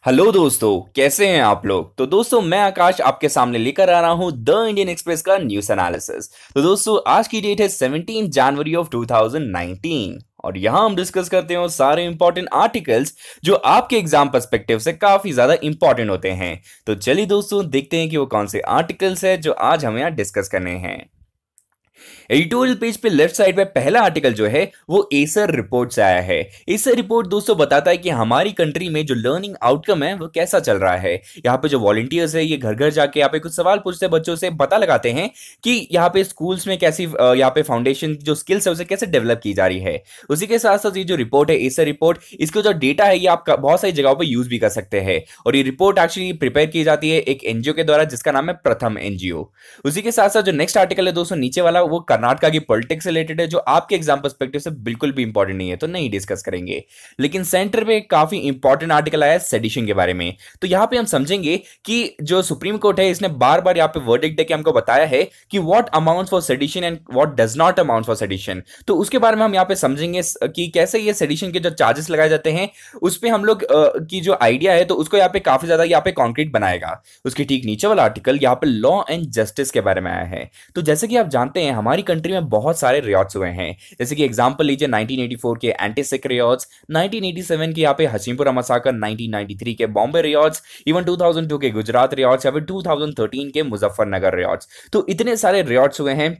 Hello दोस्तों, कैसे हैं आप लोग। तो दोस्तों, मैं आकाश आपके सामने लेकर आ रहा हूं द इंडियन एक्सप्रेस का न्यूज़ एनालिसिस। तो दोस्तों, आज की डेट है 17 जनवरी ऑफ 2019 और यहां हम डिस्कस करते हैं सारे इंपॉर्टेंट आर्टिकल्स जो आपके एग्जाम पर्सपेक्टिव से काफी ज्यादा इंपॉर्टेंट होते हैं। तो चलिए दोस्तों, देखते हैं कि वो कौन से आर्टिकल्स हैं जो आज हमें यहाँ डिस्कस करने हैं। एडिटोरियल पेज पे लेफ्ट साइड पे पहला आर्टिकल जो है वो एसर रिपोर्ट से आया है। एसर रिपोर्ट दोस्तों बताता है कि हमारी कंट्री में जो लर्निंग आउटकम है वो कैसा चल रहा है। यहाँ पे जो वॉलंटियर्स है ये घर घर जाके यहाँ पे कुछ सवाल पूछते हैं, बच्चों से पता लगाते हैं कि यहाँ पे स्कूल्स में कैसी यहाँ पे फाउंडेशन जो स्किल्स है उसे कैसे डेवलप की जा रही है। उसी के साथ साथ ये जो रिपोर्ट है एसर रिपोर्ट, इसका जो डेटा है ये आप बहुत सारी जगहों पर यूज भी कर सकते हैं और ये रिपोर्ट एक्चुअली प्रिपेयर की जाती है एक एनजीओ के द्वारा जिसका नाम है प्रथम एनजीओ। उसी के साथ साथ जो नेक्स्ट आर्टिकल है दोस्तों नीचे वाला वो कर्नाटका की पॉलिटिक्स से रिलेटेड है, जो आपके एग्जाम पर्सपेक्टिव से बिल्कुल भी इंपॉर्टेंट नहीं है तो नहीं डिस्कस करेंगे। लेकिन सेंटर पे काफी इंपॉर्टेंट आर्टिकल आया है सेडिशन के बारे में। तो यहां पे हम समझेंगे कि जो सुप्रीम कोर्ट है इसने बार बार यहां पे वर्डिक्ट देके हमको बताया है कि what amounts for sedition and what does not amount for sedition. तो उसके बारे में हम यहां पे समझेंगे कि कैसे ये सेडिशन के जो चार्जेस लगाए जाते हैं उस पे हम लोग की जो आइडिया है तो उसको यहाँ पे काफी ज्यादा यहाँ पे कॉन्क्रीट बनाएगा। उसके ठीक नीचे वाला आर्टिकल यहाँ पे लॉ एंड जस्टिस के बारे में आया है। तो जैसे कि आप जानते हैं हमारी कंट्री में बहुत सारे रियॉट्स हुए हैं। जैसे कि एग्जांपल लीजिए 1984 के एंटी सिख रियॉट्स, 1987 के यहाँ पे हसीमपुरा मसाकर, 1993 के बॉम्बे रियॉट्स, इवन 2002 के गुजरात रियॉट्स या फिर 2013 के मुजफ्फरनगर रियॉट्स। तो इतने सारे रियॉट्स हुए हैं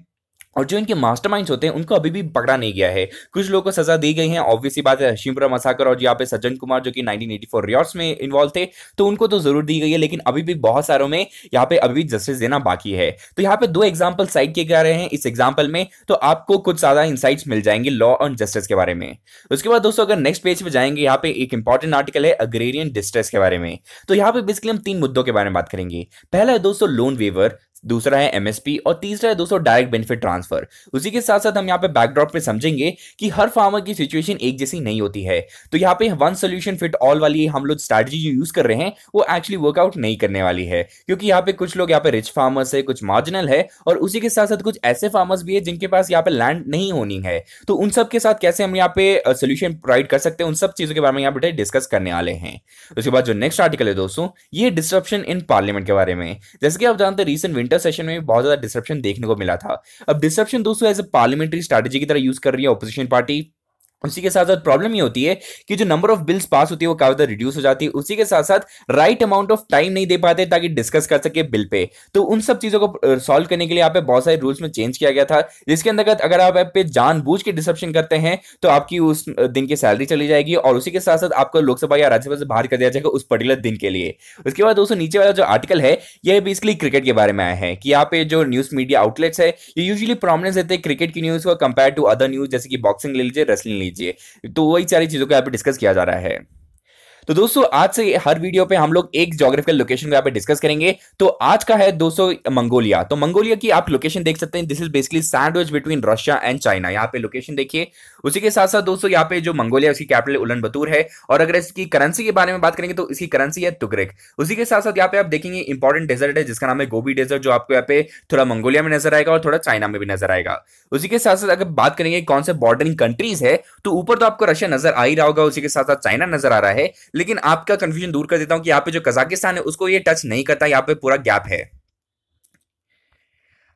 और जो इनके मास्टरमाइंड्स होते हैं उनको अभी भी पकड़ा नहीं गया है। कुछ लोगों को सजा दी गई है, ऑब्वियस सी बात है। हशीमपुरा मसाकर और यहाँ पे सज्जन कुमार जो कि 1984 रियॉट्स में इन्वॉल्व थे तो उनको तो जरूर दी गई है, लेकिन अभी भी बहुत सारों में यहाँ पे अभी भी जस्टिस देना बाकी है। तो यहाँ पे दो एग्जाम्पल साइड किए जा रहे हैं इस एग्जाम्पल में, तो आपको कुछ ज्यादा इंसाइट्स मिल जाएंगे लॉ और जस्टिस के बारे में। उसके बाद दोस्तों अगर नेक्स्ट पेज पे जाएंगे यहाँ पे एक इंपॉर्टेंट आर्टिकल है अग्रेरियन डिस्ट्रेस के बारे में। तो यहाँ पे बेसिकली हम तीन मुद्दों के बारे में बात करेंगे। पहला है दोस्तों लोन वेवर, दूसरा है एमएसपी और तीसरा है दोस्तों डायरेक्ट बेनिफिट ट्रांसफर। उसी के साथ साथ हम यहाँ पे बैकड्रॉप पे समझेंगे कि हर फार्मर की सिचुएशन एक जैसी नहीं होती है। तो यहाँ पे वन सोल्यूशन फिट ऑल वाली हम लोग स्ट्रैटेजी जो यूज कर रहे हैं वो एक्चुअली वर्कआउट नहीं करने वाली है, क्योंकि यहाँ पे कुछ लोग यहाँ पे रिच फार्मर्स है, कुछ मार्जिनल है और उसी के साथ साथ कुछ ऐसे फार्मर्स भी है जिनके पास यहाँ पे लैंड नहीं होनी है। तो उन सब के साथ कैसे हम यहाँ पे सोल्यूशन प्रोवाइड कर सकते हैं उन सब चीजों के बारे में यहाँ पे डिस्कस करने वाले हैं। उसके बाद जो नेक्स्ट आर्टिकल है दोस्तों ये डिसरप्शन इन पार्लियामेंट के बारे में। जैसे कि आप जानते हैं रिसेंट विंटर सेशन में बहुत ज्यादा डिसरप्शन देखने को मिला था। अब डिसरप्शन दोस्तों एज ए पार्लियामेंट्री स्ट्रैटेजी की तरह यूज कर रही है ऑपोजिशन पार्टी। उसी के साथ साथ प्रॉब्लम ये होती है कि जो नंबर ऑफ बिल्स पास होती है वो काफी ज्यादा रिड्यूस हो जाती है। उसी के साथ साथ राइट अमाउंट ऑफ टाइम नहीं दे पाते ताकि डिस्कस कर सके बिल पे। तो उन सब चीजों को सॉल्व करने के लिए यहाँ पे बहुत सारे रूल्स में चेंज किया गया था, जिसके अंतर्गत अगर आप पे जानबूझ के डिसरप्शन करते हैं तो आपकी उस दिन की सैलरी चली जाएगी और उसी के साथ साथ आपको लोकसभा या राज्यसभा से बाहर कर दिया जाएगा उस पर्टिकुलर दिन के लिए। उसके बाद दोस्तों नीचे वाला जो आर्टिकल है यह बेसिकली क्रिकेट के बारे में आया है कि यहाँ पे जो न्यूज मीडिया आउटलेट्स है ये यूजुअली प्रोमिनेंस देते हैं क्रिकेट की न्यूज को कंपेयर टू अदर न्यूज, जैसे कि बॉक्सिंग ले लीजिए, रेसलिंग लीजिए। तो वही सारी चीजों को यहाँ पे डिस्कस किया जा रहा है। तो दोस्तों आज से हर वीडियो पे हम लोग एक ज्योग्राफिकल लोकेशन को यहाँ पे डिस्कस करेंगे। तो आज का है दोस्तों मंगोलिया। तो मंगोलिया की आप लोकेशन देख सकते हैं, this is basically sandwich between Russia and China. यहाँ पे लोकेशन देखिए। उसी के साथ साथ दोस्तों यहाँ पे जो मंगोलिया उसकी कैपिटल उलन बतूर है और अगर इसकी करेंसी के बारे में बात करेंगे तो इसकी करेंसी है तुगरिक। उसी के साथ साथ यहाँ पे आप देखेंगे इंपॉर्टेंट डेजर्ट है जिसका नाम है गोबी डेजर्ट, जो आपको यहाँ पे थोड़ा मंगोलिया में नजर आएगा और थोड़ा चाइना में भी नजर आएगा। उसी के साथ साथ अगर बात करेंगे कौन से बॉर्डरिंग कंट्रीज है तो ऊपर तो आपको रशिया नजर आ ही रहा होगा, उसी के साथ साथ चाइना नजर आ रहा है, लेकिन आपका कंफ्यूजन दूर कर देता हूं कि यहाँ पे जो कजाकिस्तान है उसको ये टच नहीं करता, यहाँ पे पूरा गैप है।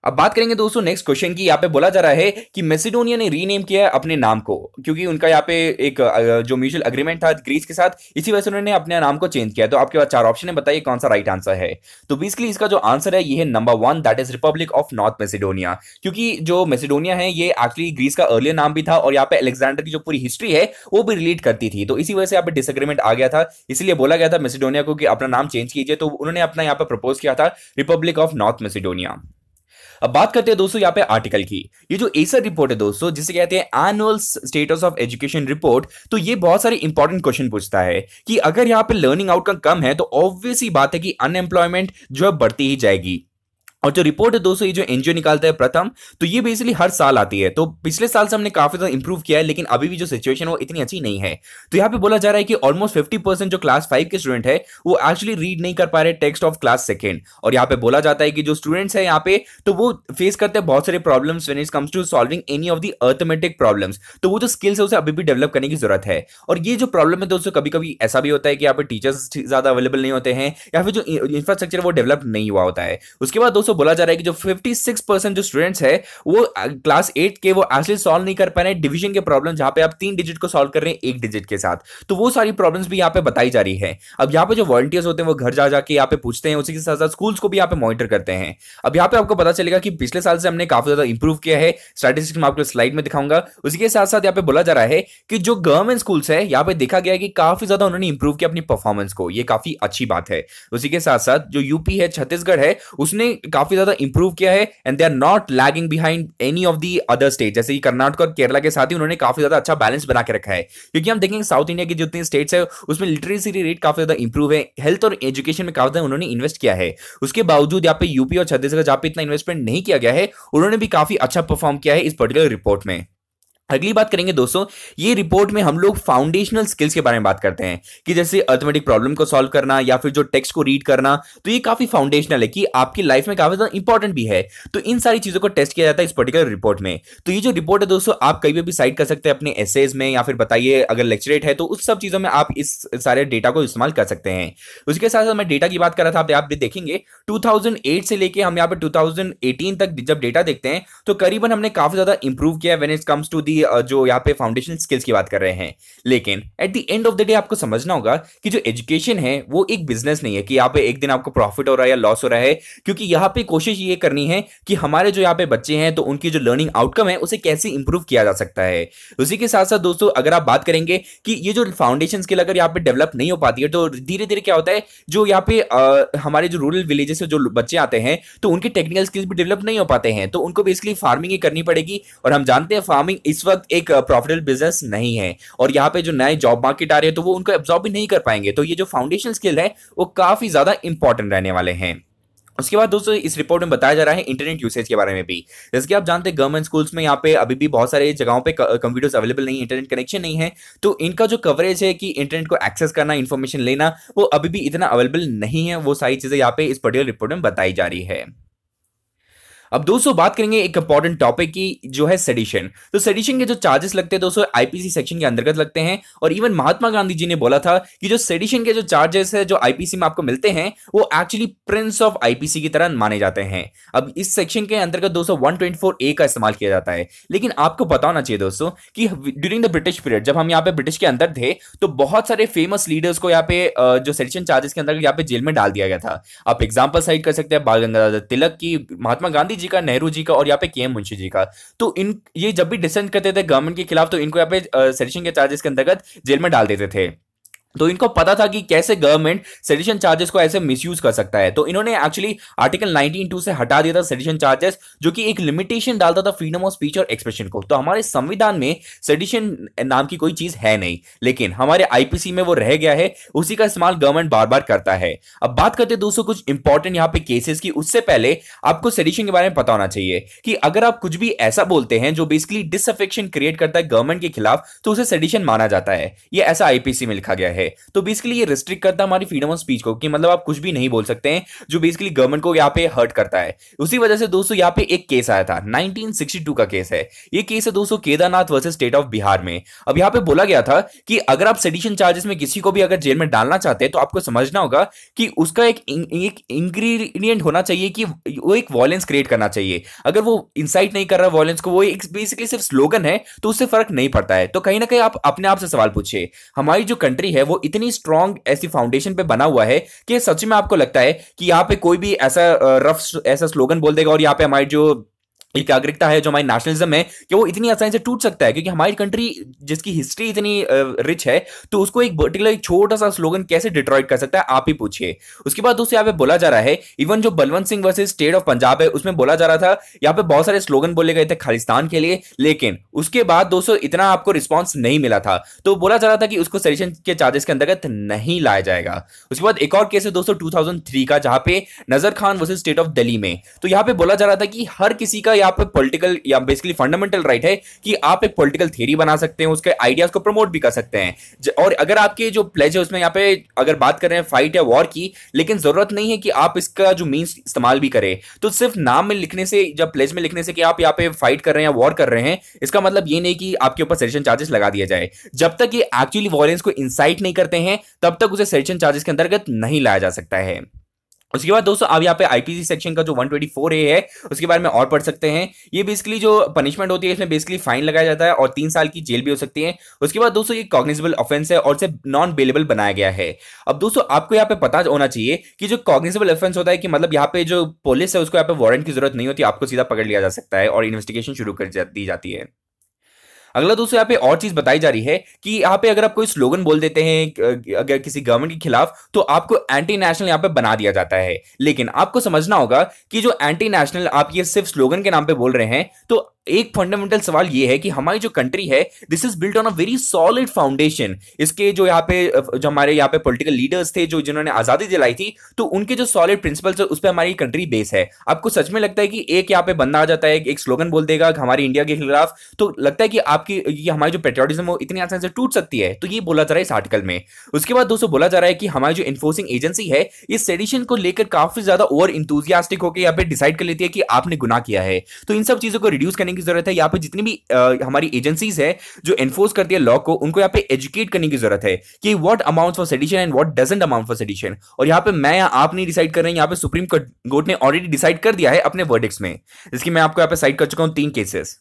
अब बात करेंगे दोस्तों नेक्स्ट क्वेश्चन की। यहाँ पे बोला जा रहा है कि मैसेडोनिया ने रीनेम किया है अपने नाम को, क्योंकि उनका यहाँ पे एक जो म्यूचुअल एग्रीमेंट था ग्रीस के साथ, इसी वजह से उन्होंने अपने नाम को चेंज किया। तो आपके पास चार ऑप्शन है, बताइए कौन सा राइट आंसर है। तो बेसिकली इसका जो आंसर है ये है number 1, that is Republic of North Macedonia. क्योंकि जो मैसेडोनिया है ये एक्चुअली ग्रीस का अर्लियर नाम भी था और यहाँ पे अलेक्जेंडर की जो पूरी हिस्ट्री है वो भी रिलेट करती थी। तो इसी वजह से यहाँ पे डिसएग्रीमेंट आ गया था, इसलिए बोला गया था मैसेडोनिया को कि अपना नाम चेंज कीजिए। तो उन्होंने अपना यहाँ पे प्रपोज किया था रिपब्लिक ऑफ नॉर्थ मैसेडोनिया। अब बात करते हैं दोस्तों यहाँ पे आर्टिकल की। ये जो एसर रिपोर्ट है दोस्तों जिसे कहते हैं annual status of education report, तो ये बहुत सारे इंपॉर्टेंट क्वेश्चन पूछता है कि अगर यहाँ पे लर्निंग आउटकम कम है तो ऑब्वियस ही बात है कि अनएम्प्लॉयमेंट जो है बढ़ती ही जाएगी। और जो रिपोर्ट है दोस्तों, ये जो एनजीओ निकालता है प्रथम, तो ये बेसिकली हर साल आती है। तो पिछले साल से हमने काफी ज्यादा इंप्रूव किया है, लेकिन अभी भी जो सिचुएशन है वो इतनी अच्छी नहीं है। तो यहाँ पे बोला जा रहा है कि ऑलमोस्ट 50% जो क्लास 5 के स्टूडेंट है वो एक्चुअली रीड नहीं कर पा रहे टेक्स्ट ऑफ क्लास सेकेंड। और यहाँ पे बोला जाता है कि जो स्टूडेंट्स है यहाँ पे, तो वो फेस करते हैं बहुत सारे problems when it comes to solving any of the arithmetic problems. तो वो जो स्किल्स है उसे अभी भी डेवलप करने की जरूरत है। और ये जो प्रॉब्लम है दोस्तों, कभी कभी ऐसा भी होता है कि यहाँ पे टीचर्स ज्यादा अवेलेबल नहीं होते हैं, या फिर जो इंफ्रास्ट्रक्चर है वो डेवलप नहीं हुआ होता है। उसके बाद दोस्तों बोला जा रहा है कि जो 56% जो स्टूडेंट्स है वो क्लास 8 के वो एक्चुअली सॉल्व नहीं कर पा रहे हैं डिवीजन के प्रॉब्लम, जहां पे आप 3 डिजिट को सॉल्व कर रहे हैं 1 डिजिट के साथ। तो वो सारी प्रॉब्लम्स भी यहाँ पे बताई जा रही है। अब यहाँ पे जो वॉलंटियर्स होते हैं वो घर जा जाके यहाँ पे पूछते हैं, उसी के साथ साथ स्कूल्स को भी यहाँ पे मॉनिटर करते हैं। अब यहाँ पे आपको पता चलेगा कि पिछले साल से हमने काफी ज्यादा इंप्रूव किया है। स्टैटिस्टिक्स में आपको स्लाइड में दिखाऊंगा। उसी के साथ साथ यहाँ पे बोला जा रहा है कि जो गवर्नमेंट स्कूल्स है यहाँ पे देखा गया है कि काफी ज्यादा उन्होंने इंप्रूव किया अपनी परफॉर्मेंस को। ये काफी अच्छी बात है। उसी के साथ साथ जो यूपी है, छत्तीसगढ़ है, उसने काफी ज्यादा इंप्रूव किया है and they are not lagging behind any of the other state. जैसे कि कर्नाटक और केरला के साथ ही उन्होंने काफी ज्यादा अच्छा बैलेंस बना के रखा है। क्योंकि हम देखेंगे साउथ इंडिया की जितनी स्टेट्स है उसमें लिटरेसी रेट काफी ज्यादा इंप्रूव है, हेल्थ और एजुकेशन में काफी ज्यादा उन्होंने इन्वेस्ट किया है। उसके बावजूद यहाँ पे यूपी और छत्तीसगढ़ जहाँ पे इतना इन्वेस्टमेंट नहीं किया गया है, उन्होंने भी काफी अच्छा परफॉर्म किया है इस पर्टिकुलर रिपोर्ट में। अगली बात करेंगे दोस्तों, ये रिपोर्ट में हम लोग फाउंडेशनल स्किल्स के बारे में बात करते हैं कि जैसे अर्थमेटिक प्रॉब्लम को सॉल्व करना या फिर जो टेक्स्ट को रीड करना। तो ये काफी फाउंडेशनल है कि आपकी लाइफ में काफी ज्यादा इंपॉर्टेंट भी है। तो इन सारी चीजों को टेस्ट किया जाता है इस पर्टिकुलर रिपोर्ट में। तो ये जो रिपोर्ट है दोस्तों, आप कहीं भी साइट कर सकते हैं अपने एसेज में, या फिर बताइए अगर लेक्चरेट है तो उस सब चीजों में आप इस सारे डेटा को इस्तेमाल कर सकते हैं। उसके साथ साथ मैं डेटा की बात कर रहा था, आप भी देखेंगे 2008 से लेके हम यहाँ पे 2018 तक जब डेटा देखते हैं तो करीबन हमने काफी ज्यादा इंप्रूव किया when it comes to the जो यहाँ पे फाउंडेशन स्किल्स की बात कर रहे हैं। लेकिन at the end of the day आपको समझना होगा कि जो एजुकेशन है वो एक बिजनेस नहीं है कि यहाँ पे एक दिन आपको प्रॉफिट हो रहा है या लॉस हो रहा है। क्योंकि यहाँ पे कोशिश ये करनी है कि हमारे जो यहाँ पे बच्चे हैं तो उनकी जो लर्निंग आउटकम है उसे कैसे इंप्रूव किया जा सकता है। उसी के साथ साथ दोस्तों अगर आप बात करेंगे कि ये जो फाउंडेशन स्किल अगर यहाँ पे डेवलप नहीं हो पाती है तो धीरे धीरे क्या होता है, जो यहाँ पे हमारे जो रूरल विलेजेस से जो बच्चे आते हैं तो उनके टेक्निकल स्किल्स भी डेवलप नहीं हो पाते हैं। तो उनको बेसिकली फार्मिंग ही करनी पड़ेगी। और हम जानते हैं फार्मिंग इस वक्त एक प्रॉफिटेबल बिजनेस नहीं है, और यहाँ पे जो नए जॉब मार्केट आ रहे हैं तो वो उनको एब्जॉर्ब भी नहीं कर पाएंगे। तो ये जो फाउंडेशन स्किल है वो काफी ज्यादा इंपॉर्टेंट रहने वाले हैं। उसके बाद दोस्तों इस रिपोर्ट में बताया जा रहा है इंटरनेट यूसेज के बारे में भी। जैसे कि आप जानते हैं गवर्नमेंट स्कूल्स में यहाँ पे अभी भी बहुत सारे जगहों पे कंप्यूटर्स अवेलेबल नहीं है, इंटरनेट कनेक्शन नहीं है। तो इनका जो कवरेज है कि इंटरनेट को एक्सेस करना, इन्फॉर्मेशन लेना, वो अभी भी इतना अवेलेबल नहीं है। वो सारी चीजें यहाँ पे इस पर्टिकुलर रिपोर्ट में बताई जा रही है। अब दोस्तों बात करेंगे एक इंपॉर्टेंट टॉपिक की, जो है सेडिशन। तो सेडिशन के जो चार्जेस लगते हैं दोस्तों आईपीसी सेक्शन के अंतर्गत लगते हैं। और इवन महात्मा गांधी जी ने बोला था कि जो सेडिशन के जो चार्जेस है जो आईपीसी में आपको मिलते हैं वो एक्चुअली प्रिंस ऑफ आईपीसी की तरह माने जाते हैं। अब इस सेक्शन के अंतर्गत दोस्तों 124A का इस्तेमाल किया जाता है। लेकिन आपको पता होना चाहिए दोस्तों कि ड्यूरिंग द ब्रिटिश पीरियड, जब हम यहाँ पे ब्रिटिश के अंदर थे, तो बहुत सारे फेमस लीडर्स को यहाँ पे जो सेडिशन चार्जेस के अंदर यहाँ पे जेल में डाल दिया गया था। आप एग्जाम्पल साइड कर सकते हैं बाल गंगाधर तिलक की, महात्मा गांधी जी का, नेहरू जी का, और यहाँ पे केएम मुंशी जी का। तो इन ये जब भी डिसेंट करते थे गवर्नमेंट के खिलाफ तो इनको यहाँ पे सेडिशन के चार्जेस के अंतर्गत जेल में डाल देते थे। तो इनको पता था कि कैसे गवर्नमेंट सेडिशन चार्जेस को ऐसे मिसयूज कर सकता है। तो इन्होंने एक्चुअली आर्टिकल 19(2) से हटा दिया था सेडिशन चार्जेस, जो कि एक लिमिटेशन डालता था फ्रीडम ऑफ स्पीच और एक्सप्रेशन को। तो हमारे संविधान में सेडिशन नाम की कोई चीज है नहीं, लेकिन हमारे आईपीसी में वो रह गया है। उसी का इस्तेमाल गवर्नमेंट बार बार करता है। अब बात करते हैं दोस्तों कुछ इंपॉर्टेंट यहाँ पे केसेस की। उससे पहले आपको सेडिशन के बारे में पता होना चाहिए कि अगर आप कुछ भी ऐसा बोलते हैं जो बेसिकली डिसअफेक्शन क्रिएट करता है गवर्नमेंट के खिलाफ, तो उसे सेडिशन माना जाता है। ये ऐसा आईपीसी में लिखा गया है। तो बेसिकली ये रिस्ट्रिक्ट करता है हमारी फ्रीडम ऑफ स्पीच को, कि मतलब आप कुछ भी नहीं बोल सकते हैं जो बेसिकली गवर्नमेंट को यहाँ पे हर्ट करता है। उसी वजह से दोस्तों यहाँ पे एक केस आया था, 1962 का केस है। ये केस है दोस्तों Kedarnath versus state of Bihar में। अब यहाँ पे बोला गया था कि अगर आप सेडिशन चार्जेस में किसी को भी अगर जेल में डालना चाहते हैं तो आपको समझना होगा कि उसका एक इंग्रेडिएंट होना चाहिए कि वो एक वॉयलेंस क्रिएट करना चाहिए। अगर वो इंसाइट नहीं कर रहा वॉयलेंस को, वो एक बेसिकली सिर्फ स्लोगन है, तो उससे फर्क नहीं पड़ता है। तो कहीं ना कहीं आप अपने आप से सवाल पूछिए, हमारी जो कंट्री है वो इतनी स्ट्रॉन्ग ऐसी फाउंडेशन पे बना हुआ है कि सच में आपको लगता है कि यहाँ पे कोई भी ऐसा रफ ऐसा स्लोगन बोल देगा और यहाँ पे हमारी जो एक नागरिकता है, जो हमारी नेशनलिज्म है, कि वो इतनी आसानी से टूट सकता है? क्योंकि हमारी कंट्री जिसकी हिस्ट्री इतनी रिच है, तो उसको एक पर्टिकुलर एक छोटा सा स्लोगन कैसे डिट्रॉइट कर सकता है, आप ही पूछिए। उसके बाद दोस्तों यहाँ पे बोला जा रहा है, इवन जो Balwant Singh versus state of Punjab है, उसमें बोला जा रहा था, यहाँ पे बहुत सारे स्लोगन बोले गए थे खालिस्तान के लिए, लेकिन उसके बाद दोस्तों इतना आपको रिस्पॉन्स नहीं मिला था, तो बोला जा रहा था कि उसको सेडिशन के चार्जेस के अंतर्गत नहीं लाया जाएगा। उसके बाद एक और केस है दोस्तों 2003 का, जहां पे नजर Khan versus state of Delhi में, तो यहाँ पे बोला जा रहा था कि हर किसी का यहाँ पे पॉलिटिकल या बेसिकली फंडामेंटल राइट है कि आप एक पॉलिटिकल थ्योरी बना सकते हैं, उसके आइडियाज को प्रमोट भी कर सकते हैं। और अगर आपके जो प्लेज है उसमें यहाँ पे अगर बात कर रहे हैं फाइट या वॉर की, लेकिन जरूरत नहीं है कि आप इसका जो मीन्स इस्तेमाल भी करें। तो सिर्फ नाम में लिखने से, जब प्लेज में लिखने से कि आप यहाँ पे फाइट कर रहे हैं या वॉर कर रहे हैं, इसका मतलब ये नहीं कि आपके ऊपर सेडिशन चार्जेस लगा दिया जाए। जब तक ये एक्चुअली वॉयलेंस को इंसाइट नहीं करते हैं, तब तक उसे सेडिशन चार्जेस के अंतर्गत नहीं लाया जा सकता है। उसके बाद दोस्तों आप यहाँ पे आईपीसी सेक्शन का जो 124A है, उसके बारे में और पढ़ सकते हैं। ये बेसिकली जो पनिशमेंट होती है, इसमें बेसिकली फाइन लगाया जाता है और 3 साल की जेल भी हो सकती है। उसके बाद दोस्तों ये कॉग्निजेबल ऑफेंस है और इसे नॉन बेलेबल बनाया गया है। अब दोस्तों आपको यहाँ पे पता होना चाहिए कि जो कॉग्निजेबल ऑफेंस होता है कि मतलब यहाँ पे जो पुलिस है उसको यहाँ पे वारंट की जरूरत नहीं होती, आपको सीधा पकड़ लिया जा सकता है और इन्वेस्टिगेशन शुरू कर दी जाती है। अगला दोस्तों यहाँ पे और चीज बताई जा रही है कि यहाँ पे अगर आप कोई स्लोगन बोल देते हैं अगर किसी गवर्नमेंट के खिलाफ, तो आपको एंटी नेशनल यहाँ पे बना दिया जाता है। लेकिन आपको समझना होगा कि जो एंटी नेशनल आप ये सिर्फ स्लोगन के नाम पे बोल रहे हैं, तो एक फंडामेंटल सवाल ये है कि हमारी जो कंट्री है, this is built on a very solid foundation. इसके जो यहाँ पे जो हमारे यहाँ पे पॉलिटिकल लीडर्स थे, जो जिन्होंने आजादी दिलाई थी, तो उनके जो सॉलिड प्रिंसिपल्स है, उस पर हमारी कंट्री बेस है। आपको सच में लगता है कि एक यहाँ पे बंदा आ जाता है, एक स्लोगन बोल देगा हमारी इंडिया के खिलाफ, तो लगता है कि आपकी ये हमारी जो पेट्रियोटिज्म है इतनी आसानी से टूट सकती है? तो ये बोला जा रहा है इस आर्टिकल में। उसके बाद दोस्तों बोला जा रहा है कि हमारी जो इन्फोर्सिंग एजेंसी है, ये सेडिशन को लेकर काफी ज्यादा ओवर इंथुजियास्टिक होकर यहाँ पे डिसाइड कर लेती है कि आपने गुनाह किया है। तो इन सब चीजों को रिड्यूस करने की जरूरत है। यहाँ पे जितनी भी हमारी एजेंसीज है जो एनफोर्स करती है लॉ को, उनको यहाँ पे एजुकेट करने की जरूरत है कि what amount for sedition and what doesn't amount for sedition. और यहाँ पे मैं या आप नहीं डिसाइड कर रहे हैं, यहाँ पे सुप्रीम कोर्ट ने ऑलरेडी डिसाइड कर दिया है अपने वर्डिक्ट्स में, जिसकी मैं आपको यहाँ पे साइड कर चुका हूं 3 केसेस।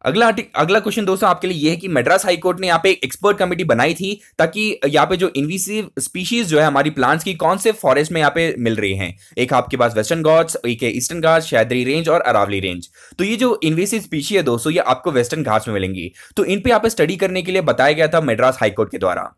अगला क्वेश्चन दोस्तों आपके लिए यह है कि मद्रास हाई कोर्ट ने यहाँ पे एक एक्सपर्ट कमेटी बनाई थी ताकि यहाँ पे जो इन्वेसिव स्पीशीज जो है हमारी प्लांट्स की, कौन से फॉरेस्ट में यहाँ पे मिल रही हैं। एक आपके पास वेस्टर्न घाट्स, एक है ईस्टर्न घाट्स, शैदरी रेंज और अरावली रेंज। तो ये जो इन्वेसिव स्पीशी है दोस्तों, ये आपको वेस्टर्न घाट्स में मिलेंगी। तो इन पे यहाँ पे स्टडी करने के लिए बताया गया था मद्रास हाई कोर्ट के द्वारा।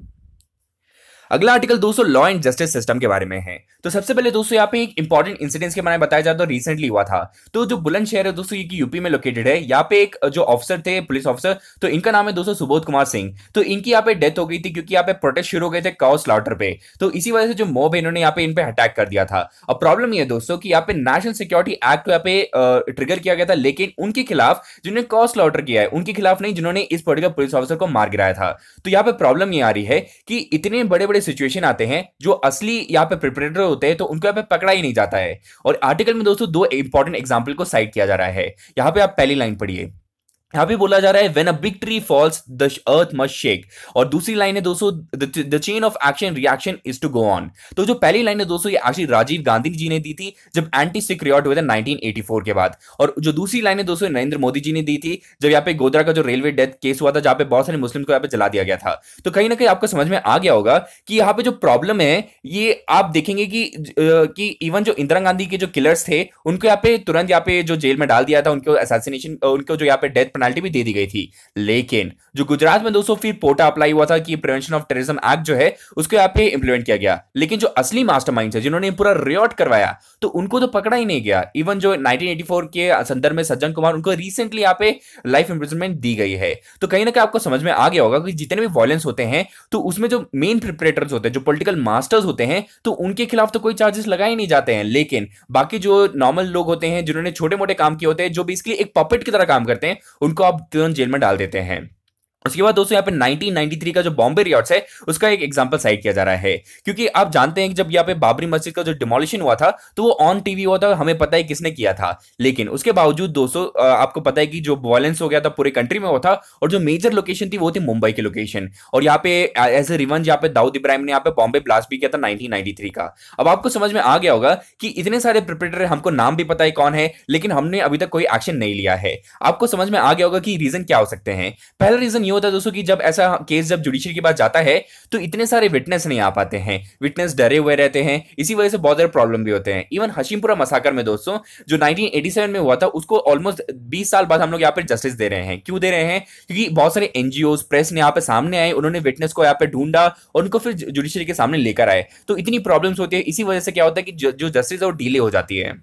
अगला आर्टिकल दोस्तों लॉ एंड जस्टिस सिस्टम के बारे में है। तो सबसे पहले दोस्तों यहाँ पे एक इंपॉर्टेंट इंसिडेंट्स के बारे में बताया जाता है, रिसेंटली हुआ था। तो जो बुलंदशहर है दोस्तों, ये यूपी में लोकेटेड है। यहाँ पे एक जो ऑफिसर थे, पुलिस ऑफिसर, तो इनका नाम है दोस्तों सुबोध कुमार सिंह। तो इनकी यहाँ पे डेथ हो गई थी क्योंकि यहाँ पे प्रोटेस्ट शुरू हो गए थे काउ स्लॉटर पे। तो इसी वजह से जो मॉब है, इन्होंने यहाँ पे इन पे अटैक कर दिया था। अब प्रॉब्लम ये दोस्तों कि यहाँ पे नेशनल सिक्योरिटी एक्ट यहाँ पे ट्रिगर किया गया था, लेकिन उनके खिलाफ जिन्होंने काउ स्लॉटर किया है उनके खिलाफ नहीं, जिन्होंने इस पर्टिकुलर पुलिस ऑफिसर को मार गिराया था। तो यहाँ पे प्रॉब्लम ये आ रही है कि इतने बड़े बड़े सिचुएशन आते हैं, जो असली यहाँ पे प्रिपरेटर होते हैं, तो उनको यहाँ पे पकड़ा ही नहीं जाता है। और आर्टिकल में दोस्तों 2 इंपॉर्टेंट एग्जांपल को साइट किया जा रहा है। यहाँ पे आप पहली लाइन पढ़िए। यहाँ पे बोला जा रहा है when a big tree falls the earth must shake. और दूसरी लाइन है दोस्तों the chain of action reaction is to go on. तो जो पहली लाइन है दोस्तों, ये एक्चुअली राजीव गांधी जी ने दी थी जब एंटी सिख रिवॉल्ट हुए थे 1984 के बाद। और जो दूसरी लाइन है दोस्तों, नरेंद्र मोदी जी ने दी थी जब यहाँ पे गोधरा का जो रेलवे डेथ केस हुआ था, जहां पे बहुत सारे मुस्लिम को यहाँ पे जला दिया गया था। तो कहीं ना कहीं आपको समझ में आ गया होगा कि यहाँ पे जो प्रॉब्लम है, ये आप देखेंगे कि इवन जो इंदिरा गांधी के जो किलर्स थे, उनको यहाँ पे तुरंत यहाँ पे जो जेल में डाल दिया था, उनको असैसिनेशन, उनको जो यहाँ पे डेथ पेनल्टी भी दे दी गई थी। लेकिन जो गुजरात में दोस्तों फिर पोटा अप्लाई हुआ था कि प्रिवेंशन ऑफ टेररिज्म एक्ट जो है उसको यहाँ पे इंप्लीमेंट किया गया। लेकिन जो असली मास्टरमाइंड्स है, जिन्होंने पूरा रियॉट करवाया, तो उनको तो पकड़ा ही नहीं गया। इवन जो 1984 के संदर्भ में सज्जन कुमार, उनको रिसेंटली यहाँ पे लाइफ इंप्रिजनमेंट दी गई है। तो कहीं ना कहीं आपको समझ में आ गया होगा कि जितने भी वायलेंस होते हैं, तो उसमें जो मेन प्रिपरेटर्स होते हैं, जो पॉलिटिकल मास्टर्स होते हैं, तो उनके खिलाफ तो कोई चार्जेस लगाए नहीं जाते हैं। लेकिन बाकी जो नॉर्मल लोग होते हैं, जिन्होंने छोटे मोटे काम किए होते हैं, जो बेसिकली एक पपेट की तरह काम करते हैं, उनको आप तुरंत जेल में डाल देते हैं। उसके बाद दोस्तों यहाँ पे 1993 का जो बॉम्बे रियॉट्स है, उसका एक एग्जांपल साइट किया जा रहा है। क्योंकि आप जानते हैं कि जब यहाँ पे बाबरी मस्जिद का जो डिमोलिशन हुआ था, तो वो ऑन टीवी हुआ था, हमें पता है किसने किया था। लेकिन उसके बावजूद दोस्तों आपको पता है कि जो वायलेंस हो गया था पूरे कंट्री में हुआ था, और जो मेजर लोकेशन थी वो थी मुंबई की लोकेशन। और यहाँ पे एज ए रिवेंज यहाँ पे दाऊद इब्राहिम ने यहाँ पे बॉम्बे ब्लास्ट भी किया था 1993 का। अब आपको समझ में आ गया होगा कि इतने सारे प्रिपरेटर, हमको नाम भी पता है कौन है, लेकिन हमने अभी तक कोई एक्शन नहीं लिया है। आपको समझ में आ गया होगा कि रीजन क्या हो सकते हैं। पहला रीजन ये होता है दोस्तों कि जब ऐसा केस जब जुडिशरी के पास जाता है तो इतने सारे विटनेस नहीं आ पाते हैं, विटनेस डरे हुए रहते हैं, इसी वजह से बहुत सारे प्रॉब्लम भी होते हैं। इवन हशीमपुरा मसाकर में दोस्तों जो 1987 में हुआ था उसको ऑलमोस्ट 20 साल बाद हम लोग यहाँ पे जस्टिस दे रहे हैं। क्यों दे रहे हैं? क्योंकि बहुत सारे एनजीओज प्रेस ने यहाँ पे सामने आए, उन्होंने विटनेस को यहाँ पे ढूंढा और उनको फिर जुडिशरी के सामने लेकर आए। तो इतनी प्रॉब्लम्स होती है, इसी वजह से क्या होता है कि जो जस्टिस है वो डिले हो जाती है।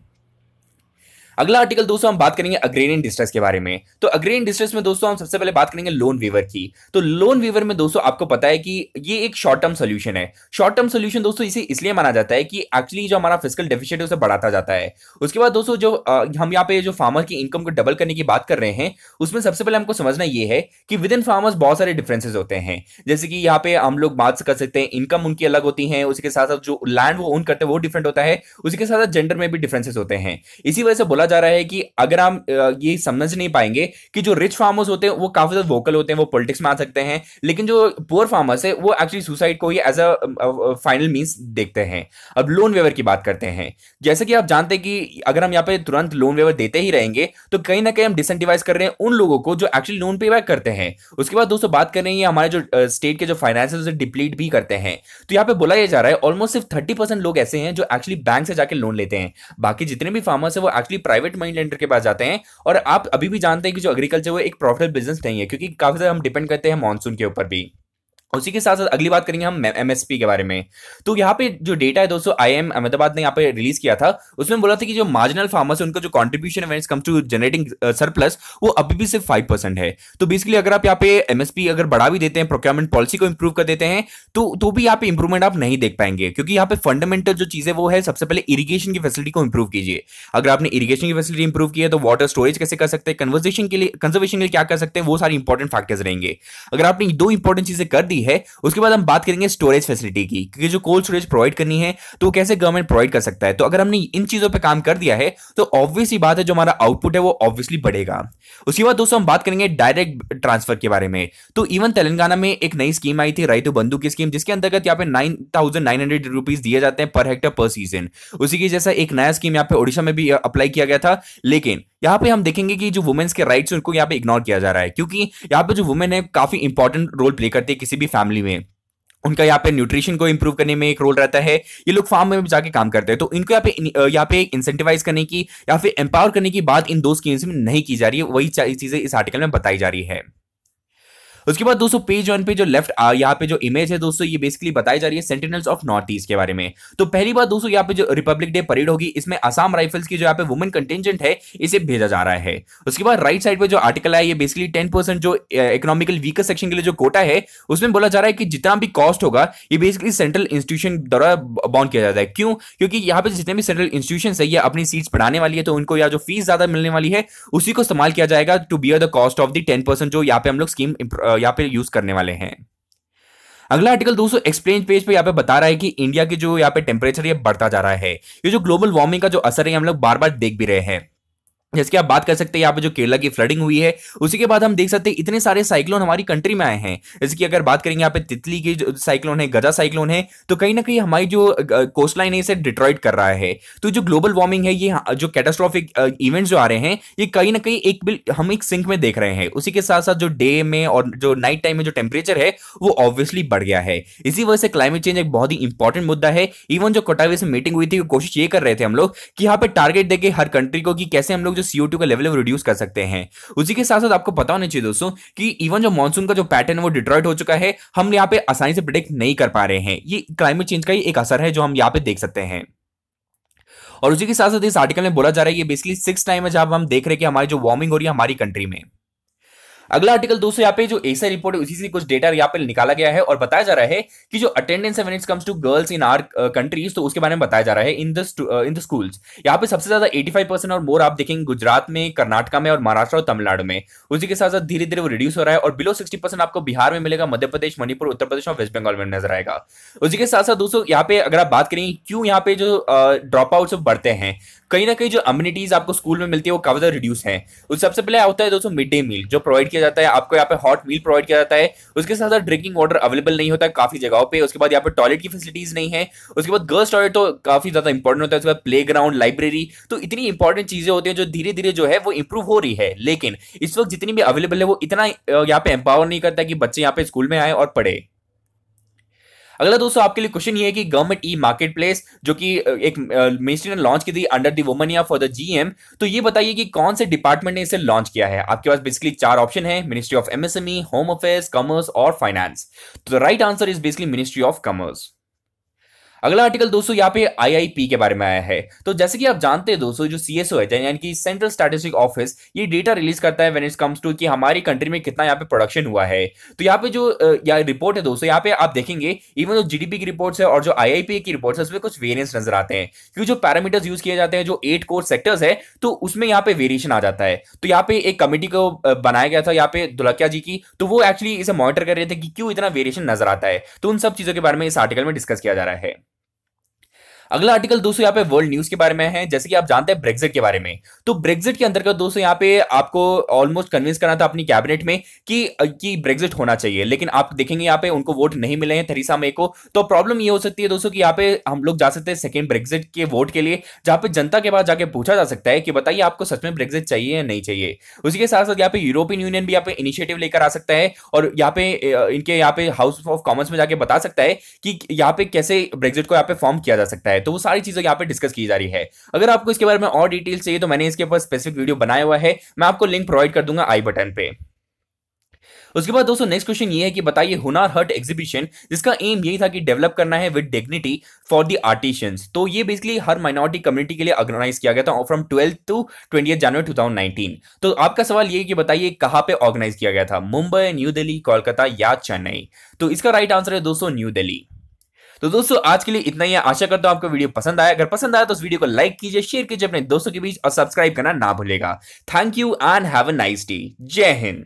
अगला आर्टिकल दोस्तों हम बात करेंगे अग्रेरियन डिस्ट्रेस के बारे में। तो अग्रेरियन डिस्ट्रेस में दोस्तों हम सबसे पहले बात करेंगे लोन वेवर की। तो लोन वेवर में दोस्तों आपको पता है कि ये एक शॉर्ट टर्म सोल्यूशन है। शॉर्ट टर्म सोल्यूशन दोस्तों इसे इसलिए माना जाता है कि एक्चुअली जो हमारा फिस्कल डेफिसिट है उसे बढ़ाता जाता है। उसके बाद दोस्तों जो हम यहाँ पे जो फार्मर की इनकम को डबल करने की बात कर रहे हैं उसमें सबसे पहले हमको समझना ये है कि विद इन फार्मर्स बहुत सारे डिफरेंसेस होते हैं। जैसे कि यहाँ पे हम लोग बात कर सकते हैं इनकम उनकी अलग होती है, उसके साथ साथ जो लैंड वो ओन करते हैं वो डिफरेंट होता है, उसके साथ साथ जेंडर में भी डिफरेंसेस होते हैं। इसी वजह से बोला जा रहा है कि अगर हम ये समझ नहीं पाएंगे कि जो रिच फार्मर्स होते हैं वो काफी ज्यादा वोकल होते हैं, वो पॉलिटिक्स में आ सकते हैं, लेकिन जो पुअर फार्मर्स है वो एक्चुअली सुसाइड को ही एज अ फाइनल मींस देखते हैं। अब लोन वेवर की बात करते हैं। जैसे कि आप जानते हैं कि अगर हम यहाँ पे तुरंत लोन वेवर देते ही रहेंगे तो कहीं ना कहीं हम डिसेंटिवाइज कर रहे हैं उन लोगों को जो एक्चुअली लोन पे बैक करते हैं। उसके बाद दोस्तों बात कर रहे हैं हमारे जो स्टेट के जो फाइनेंस उसे डिप्लीट भी करते हैं। तो यहाँ पे बोला यह जा रहा है ऑलमोस्ट सिर्फ 30% लोग ऐसे हैं जो एक्चुअली बैंक से जाके लोन लेते हैं। बाकी जितने भी फार्मर्स है वो एक्चुअली प्राइवेट मनी लेंडर के पास जाते हैं। और आप अभी भी जानते हैं कि जो एग्रीकल्चर वो एक प्रॉफिटेबल बिजनेस नहीं है, क्योंकि काफी ज्यादा हम डिपेंड करते हैं मॉनसून के ऊपर भी। उसी के साथ साथ अगली बात करेंगे हम एमएसपी के बारे में। तो यहाँ पे जो डेटा है दोस्तों आईएम अहमदाबाद ने यहाँ पे रिलीज किया था, उसमें बोला था कि जो मार्जिनल फार्मर्स है उनका जो कंट्रीब्यूशन है when it comes to generating surplus वो अभी भी सिर्फ 5% है। तो बेसिकली अगर आप यहाँ पे एमएसपी अगर बढ़ा भी देते हैं, प्रोक्योरमेंट पॉलिसी को इंप्रूव कर देते हैं तो भी यहाँ पे इंप्रूवमेंट आप नहीं देख पाएंगे, क्योंकि यहाँ पे फंडामेंटल जो चीज है वो है सबसे पहले इरिगेशन की फैसिलिटी को इंप्रूव कीजिए। अगर आपने इरिगेशन की फैसिलिटी इंप्रूव की है तो वाटर स्टोरेज कैसे कर सकते हैं, कंजर्वेशन के लिए क्या कर सकते हैं, वो सारी इंपॉर्टेंट फैक्टर्स रहेंगे। अगर आपने दो इंपॉर्टेंट चीजें कर दी है उसके बाद हम बात करेंगे स्टोरेज फैसिलिटी की, क्योंकि जो कोल्ड स्टोरेज प्रोवाइड करनी है तो कैसे गवर्नमेंट प्रोवाइड कर सकता है। तो अगर हमने इन चीजों पे काम कर दिया है तो ऑब्वियस ही बात है जो हमारा आउटपुट है वो ऑब्वियसली बढ़ेगा। उसके बाद दोस्तों हम बात करेंगे डायरेक्ट ट्रांसफर के बारे में। तो इवन तेलंगाना में एक नई स्कीम आई थी राइतु बंधु की स्कीम, जिसके अंतर्गत यहाँ पे 9,900 रुपीज दिए जाते हैं पर हेक्टर पर सीजन। उसी की जैसा एक नया स्कीम यहाँ पे ओडिशा में भी अप्लाई किया गया था, लेकिन यहाँ पे हम देखेंगे कि जो वुमेन्स के राइट्स उनको यहाँ पे इग्नोर किया जा रहा है, क्योंकि यहाँ पे जो वुमेन है काफी इंपॉर्टेंट रोल प्ले करती है किसी भी फैमिली में। उनका यहाँ पे न्यूट्रिशन को इंप्रूव करने में एक रोल रहता है। ये लोग फार्म में भी जाके काम करते हैं, तो इनको यहाँ पे इंसेंटिवाइज करने की या फिर एम्पावर करने की बात इन दो स्कीम्स में नहीं की जा रही है। वही चीजें इस आर्टिकल में बताई जा रही है। उसके बाद दोस्तों पेज 1 पे जो लेफ्ट यहाँ पे जो इमेज है दोस्तों ये बेसिकली बताई जा रही है सेंटिनल्स ऑफ नॉर्थ ईस्ट के बारे में। तो पहली बात दोस्तों यहाँ पे जो रिपब्लिक डे परेड होगी इसमें असम राइफल्स की जो यहाँ पे वुमेन कंटिजेंट है इसे भेजा जा रहा है। उसके बाद राइट साइड पे जो आर्टिकल है ये बेसिकली 10% जो इकोनॉमिकल वीकर सेक्शन के लिए जो कोटा है उसमें बोला जा रहा है कि जितना भी कॉस्ट होगा ये बेसिकली सेंट्रल इंस्टीट्यूशन द्वारा बाउंड किया जाता है। क्यों? क्योंकि यहाँ पे जितने भी सेंट्रल इंस्टीट्यूशन है ये अपनी सीट्स बढ़ाने वाली है, तो उनको या जो फीस ज्यादा मिलने वाली है उसी को इस्तेमाल किया जाएगा to bear the cost of the 10% जो यहाँ पे हम लोग स्कीम यहाँ पे यूज करने वाले हैं। अगला आर्टिकल दोस्तों एक्सप्लेन पेज पे यहाँ पे बता रहा है कि इंडिया की जो यहाँ पे टेम्परेचर ये बढ़ता जा रहा है। ये जो ग्लोबल वार्मिंग का जो असर है हम लोग बार बार देख भी रहे हैं। जैसे कि आप बात कर सकते हैं यहाँ पे जो केरला की फ्लडिंग हुई है, उसी के बाद हम देख सकते हैं इतने सारे साइक्लोन हमारी कंट्री में आए हैं। जैसे कि अगर बात करेंगे यहाँ पे तितली की जो साइक्लोन है, गजा साइक्लोन है, तो कहीं ना कहीं हमारी जो कोस्ट लाइन है इसे डिट्रॉइट कर रहा है। तो जो ग्लोबल वार्मिंग है ये जो कैटास्ट्रॉफिक इवेंट्स जो आ रहे हैं ये कहीं ना कहीं हम एक सिंक में देख रहे हैं। उसी के साथ साथ जो डे में और जो नाइट टाइम में जो टेम्परेचर है वो ऑब्वियसली बढ़ गया है। इसी वजह से क्लाइमेट चेंज एक बहुत ही इंपॉर्टेंट मुद्दा है। इवन जो कोटावे से मीटिंग हुई थी कोशिश ये कर रहे थे हम लोग कि यहाँ पे टारगेट देके हर कंट्री को कि कैसे हम लोग जो CO2 का लेवल रिड्यूस कर सकते हैं। उसी के साथ साथ आपको पता होना चाहिए दोस्तों कि इवन जो मॉनसून का जो पैटर्न है वो डिट्रॉइट हो चुका है, हम यहाँ पे आसानी से प्रेडिक्ट नहीं कर पा रहे हैं। ये क्लाइमेट चेंज का ही एक असर है जो हम यहाँ पे देख सकते हैं। और उसी के साथ साथ इस आर्टिकल में बोला जा रहा है ये बेसिकली 6 टाइम है जब हम देख रहे हैं कि हमारी जो वार्मिंग हो रही है हमारी कंट्री में। अगला आर्टिकल दोस्तों यहाँ पे जो एसआई रिपोर्ट है उसी से कुछ डेटा यहाँ पे निकाला गया है और बताया जा रहा है कि जो अटेंडेंस है when it comes to girls in our countries, तो उसके बारे में बताया जा रहा है इन द स्कूल्स। यहाँ पे सबसे ज्यादा 85% और मोर आप देखेंगे गुजरात में, कर्नाटका में और महाराष्ट्र और तमिलनाडु में। उसी के साथ साथ धीरे धीरे वो रिड्यूस हो रहा है और बिलो 60% आपको बिहार में मिलेगा, मध्य प्रदेश, मणिपुर, उत्तर प्रदेश और वेस्ट बंगाल में नजर आएगा। उसी के साथ साथ दोस्तों यहाँ पे अगर आप बात करेंगे क्यों यहाँ पे जो ड्रॉप आउट बढ़ते हैं, कहीं ना कहीं जो अम्यूनिटीज आपको स्कूल में मिलती है वो काफी ज्यादा रिड्यूस है। सबसे पहले होता है दोस्तों मिड डे मील जो प्रोवाइड किया किया जाता है, आपको यहाँ पे हॉट मील प्रोवाइड किया जाता है, उसके साथ साथ ड्रिंकिंग वाटर अवेलेबल नहीं होता है काफी जगहों पे, उसके बाद यहाँ पे टॉयलेट की फैसिलिटीज नहीं है, उसके बाद गर्ल्स टॉयलेट तो काफी ज्यादा इंपॉर्टेंट होता है, उसके बाद प्ले ग्राउंड, लाइब्रेरी, तो इतनी इंपॉर्टेंट चीजें होती हैं जो धीरे धीरे जो है वो इंप्रूव हो रही है, लेकिन इस वक्त जितनी भी अवेलेबल है वो इतना यहाँ पे एम्पावर नहीं करता कि बच्चे यहाँ पे स्कूल में आए और पढ़े। अगला दोस्तों आपके लिए क्वेश्चन ये है कि गवर्नमेंट ई मार्केट प्लेस जो कि एक मिनिस्ट्री ने लॉन्च की थी under the woman for the GM, तो ये बताइए कि कौन से डिपार्टमेंट ने इसे लॉन्च किया है। आपके पास बेसिकली चार ऑप्शन है, ministry of MSME, home affairs, commerce और फाइनेंस। तो the right answer is basically ministry of commerce. अगला आर्टिकल दोस्तों यहाँ पे आईआईपी के बारे में आया है। तो जैसे कि आप जानते हैं दोस्तों, जो सीएसओ है यानी कि सेंट्रल स्टैटिस्टिक ऑफिस, ये डेटा रिलीज करता है व्हेन इट कम्स टू कि हमारी कंट्री में कितना यहाँ पे प्रोडक्शन हुआ है। तो यहाँ पे जो रिपोर्ट है दोस्तों, यहाँ पे आप देखेंगे इवन जो जीडीपी की रिपोर्ट्स है और जो आईआईपी की रिपोर्ट्स है उसमें कुछ वेरियंस नजर आते हैं, क्योंकि जो पैरामीटर्स यूज किए जाते हैं, जो 8 कोर सेक्टर्स है, तो उसमें यहाँ पे वेरिएशन आ जाता है। तो यहाँ पे एक कमेटी को बनाया गया था यहाँ पे दुलकिया जी की, तो वो एक्चुअली इसे मॉनिटर कर रहे थे कि क्यों इतना वेरिएशन नजर आता है। तो उन सब चीजों के बारे में इस आर्टिकल में डिस्कस किया जा रहा है। अगला आर्टिकल दोस्तों यहाँ पे वर्ल्ड न्यूज के बारे में है। जैसे कि आप जानते हैं ब्रेक्जिट के बारे में, तो ब्रेक्जिट के अंतर्गत दोस्तों यहाँ पे आपको ऑलमोस्ट कन्विंस करना था अपनी कैबिनेट में कि ब्रेक्जिट होना चाहिए, लेकिन आप देखेंगे यहाँ पे उनको वोट नहीं मिले हैं थेरेसा मे को। तो प्रॉब्लम ये हो सकती है दोस्तों कि यहाँ पे हम लोग जा सकते हैं सेकेंड ब्रेक्जिट के वोट के लिए, जहां पे जनता के पास जाके पूछा जा सकता है कि बताइए आपको सच में ब्रेक्जिट चाहिए या नहीं चाहिए। उसी के साथ साथ यहाँ पे यूरोपियन यूनियन भी यहाँ पे इनिशिएटिव लेकर आ सकता है और यहाँ पे इनके यहाँ पे हाउस ऑफ कॉमन्स में जाके बता सकता है कि यहाँ पे कैसे ब्रेक्जिट को यहाँ पे फॉर्म किया जा सकता है। तो वो सारी चीजें यहाँ पे डिस्कस की जा रही है। अगर आपको इसके बारे में और डिटेल्स चाहिए तो मैंने इसके ऊपर स्पेसिफिक वीडियो बनाया हुआ है, मैं आपको लिंक प्रोवाइड कर दूंगा आई बटन पे। उसके बाद दोस्तों नेक्स्ट क्वेश्चन ये है कि बताइए हुनर हट एग्जीबिशन, जिसका एम यही था कि डेवलप करना है with dignity for the artisans, तो ये बेसिकली हर माइनॉरिटी कम्युनिटी के लिए ऑर्गेनाइज किया गया था फ्रॉम 12 टू 20 जनवरी 2019। तो आपका सवाल ये है कि बताइए कहां पे ऑर्गेनाइज किया गया था, मुंबई, न्यू दिल्ली, कोलकाता या चेन्नई। तो इसका राइट आंसर है दोस्तों न्यू दिल्ली। तो दोस्तों आज के लिए इतना ही है, आशा करता हूं आपको वीडियो पसंद आया। अगर पसंद आया तो इस वीडियो को लाइक कीजिए, शेयर कीजिए अपने दोस्तों के बीच और सब्सक्राइब करना ना भूलेगा। Thank you and have a nice day. जय हिंद।